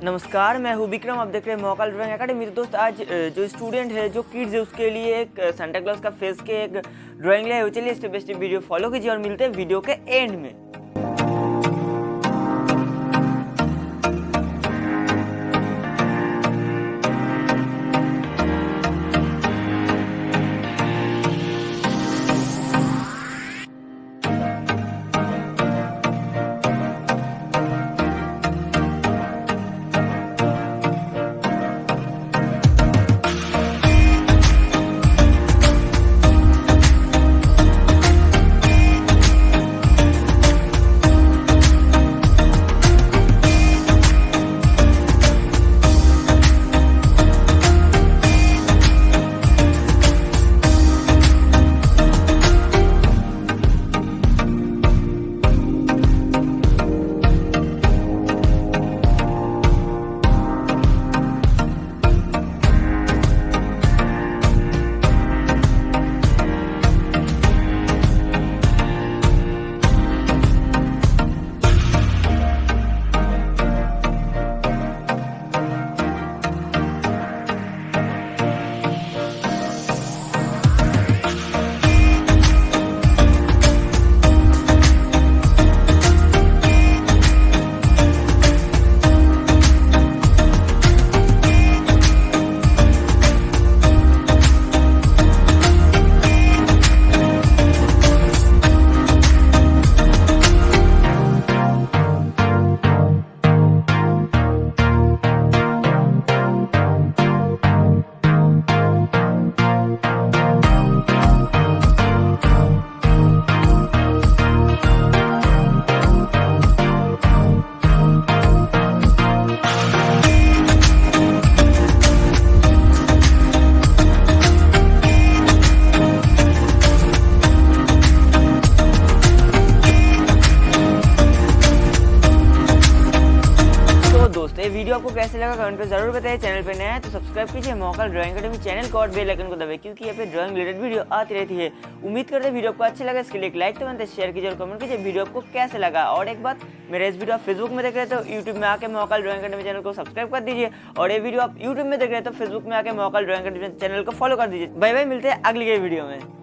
नमस्कार, मैं हूँ विक्रम। आप देख रहे हैं महाकाल ड्राइंग एकेडमी। तो दोस्त, आज जो स्टूडेंट है, जो किड्स है, उसके लिए एक सांता क्लॉज का फेस के एक ड्राइंग ले आए। चलिए step by step video follow कीजिए और मिलते हैं वीडियो के एंड में। दोस्त, ये वीडियो आपको कैसे लगा कमेंट पे जरूर बताइए। चैनल पे नया है तो सब्सक्राइब कीजिए महाकाल ड्राइंग एकेडमी चैनल को और बेल आइकन को दबाइए, क्योंकि यहाँ पे ड्राइंग रिलेटेड वीडियो आती रहती है। उम्मीद करते हैं वीडियो आपको अच्छा लगा। इसके लिए एक लाइक तो बनते, शेयर कीजिए और कमेंट कीजिए वीडियो आपको कैसे लगा। और एक बात, मेरा इस वीडियो आप फेसबुक में देख रहे हो तो यूट्यूब में आके महाकाल ड्राइंग एकेडमी चैनल को सब्सक्राइब कर दीजिए। और ये वीडियो आप यूट्यूब में देख रहे हो तो फेसबुक में आके महाकाल ड्राइंग एकेडमी चैनल को फॉलो कर दीजिए। बाय बाय, मिलते हैं अगली वीडियो में।